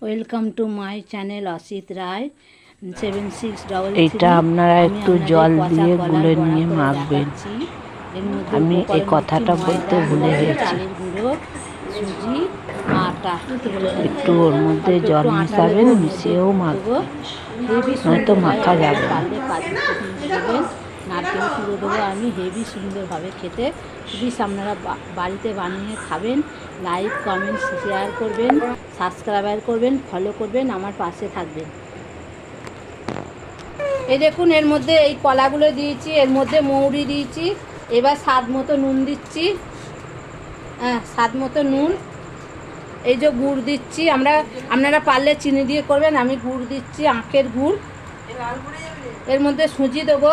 Welcome to my channel Asit Roy 7633। এটা আপনারা একটু জল দিয়ে গুলে নিয়ে মাখবেন। এর মধ্যে আমি এই উপকরণ হচ্ছে কথাটা বলতে ময়দা, ভুলে গেছি। চালের গুঁড়ো, সুজি, আটা। একটু ওর মধ্যে অল্প জল একটু আটা মিশাবেন, দেবো, ওর মধ্যে মিশিয়েও গুড় দেবো। মাখবেন, হেভি নয়তো সুন্দর হয়। মাখা আপনারা যাবে না। পারলে কাজু কিশমিশ দেবেন, নারকেল কুড়ো দেবো আমি। হেভি সুন্দর হবে খেতে। প্লিজ আপনারা বাড়িতে বানিয়ে খাবেন। লাইক, কমেন্ট, শেয়ার করবেন, সাবস্ক্রাইব করবেন, ফলো করবেন, আমার পাশে থাকবেন। এই দেখুন, এর মধ্যে এই কলাগুলো দিয়েছি, এর মধ্যে মৌরি দিয়েছি। এবার স্বাদ মতো নুন দিচ্ছি। স্বাদ মতো নুন। এই যে গুড় দিচ্ছি, আপনারা পারলে চিনি দিয়ে করবেন, আমি গুড় দিচ্ছি, আখের গুড়। এর মধ্যে সুজি দেবো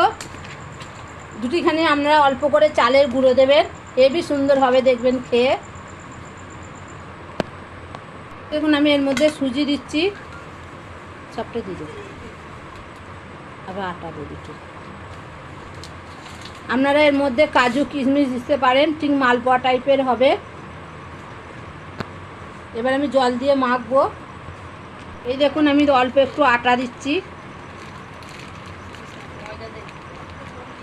দুটিখানি। আপনারা অল্প করে চালের গুঁড়ো দেবেন, হেবি সুন্দর হবে দেখবেন খেয়ে। দেখুন আমি এর মধ্যে সুজি দিচ্ছি, সবটা দিয়ে দেবো। আবার আটা দিয়ে দিচ্ছি। আপনারা এর মধ্যে কাজু কিশমিশ দিতে পারেন, ঠিক মালপোয়া টাইপের হবে। এবার আমি জল দিয়ে মাখবো। এই দেখুন আমি অল্প একটু আটা দিচ্ছি,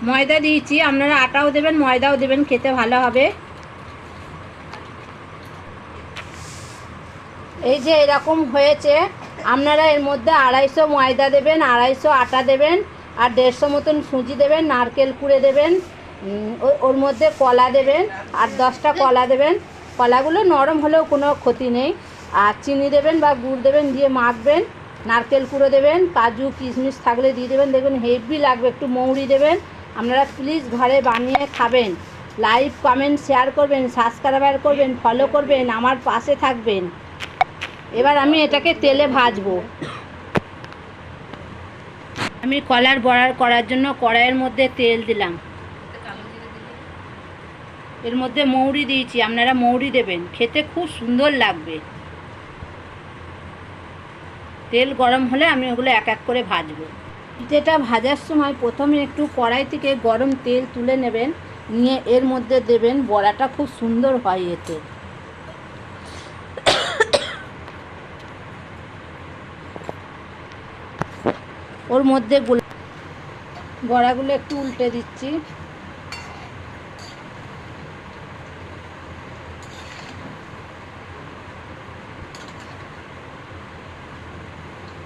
ময়দা দিয়েছি। আপনারা আটাও দেবেন, ময়দাও দেবেন, খেতে ভালো হবে। এই যে এরকম হয়েছে, আপনারা এর মধ্যে 250 ময়দা দেবেন, 250 আটা দেবেন, আর 150 মতন সুজি দেবেন, নারকেল কুড়ে দেবেন, ওর মধ্যে কলা দেবেন, আর 10টা কলা দেবেন। কলাগুলো নরম হলেও কোনো ক্ষতি নেই। আর চিনি দেবেন বা গুড় দেবেন, দিয়ে মাখবেন। নারকেল কুড়ো দেবেন, কাজু কিশমিশ থাকলে দিয়ে দেবেন, দেখবেন হেভি লাগবে। একটু মৌরি দেবেন। আপনারা প্লিজ ঘরে বানিয়ে খাবেন। লাইক, কমেন্ট, শেয়ার করবেন, সাবস্ক্রাইব করবেন, ফলো করবেন, আমার পাশে থাকবেন। এবার আমি এটাকে তেলে ভাজবো। আমি কলার বড়া করার জন্য কড়াইয়ের মধ্যে তেল দিলাম, এর মধ্যে মৌরি দিয়েছি। আপনারা মৌরি দেবেন, খেতে খুব সুন্দর লাগবে। তেল গরম হলে আমি ওগুলো এক এক করে ভাজবো। পিঠেটা ভাজার সময় প্রথমে একটু কড়াই থেকে গরম তেল তুলে নেবেন, নিয়ে এর মধ্যে দেবেন। বড়াটা খুব সুন্দর হয় এতে। ওর মধ্যে বড়াগুলো একটু উল্টে দিচ্ছি।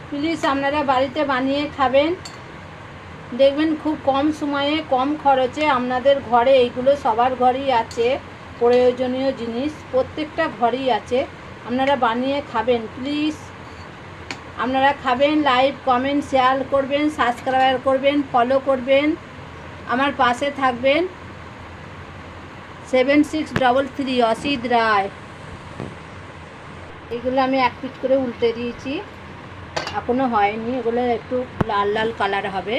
প্লিজ আপনারা বাড়িতে বানিয়ে খাবেন, দেখবেন খুব কম সময়ে কম খরচে আপনাদের ঘরে এইগুলো সবার ঘরেই আছে। প্রয়োজনীয় জিনিস প্রত্যেকটা ঘরেই আছে। আপনারা বানিয়ে খাবেন প্লিজ। আপনারা খাবেন, লাইক, কমেন্ট, শেয়ার করবেন, সাবস্ক্রাইব করবেন, ফলো করবেন, আমার পাশে থাকবেন। 7633 অসিত রায়। এগুলো আমি এক পিঠ করে উল্টে দিয়েছি, এখনও হয়নি। এগুলো একটু লাল লাল কালার হবে।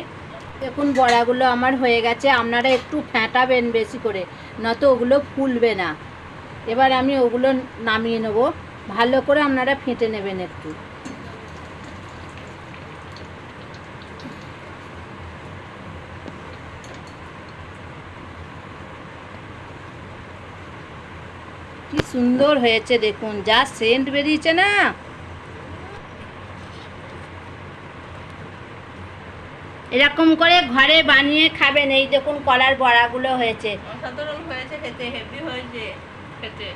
দেখুন বড়াগুলো আমার হয়ে গেছে। আপনারা একটু ফেটাবেন বেশি করে, নয়তো ওগুলো ফুলবে না। এবার আমি ওগুলো নামিয়ে নেব। ভালো করে আপনারা ফেটে নেবেন একটু। কি সুন্দর হয়েছে দেখুন, যা সেন্ট বেরিয়েছে না। এরকম করে ঘরে বানিয়ে খাবেন। এই দেখুন কলার বড়াগুলো হয়েছে, অসাধারণ হয়েছে খেতে, হেভি হয়েছে খেতে।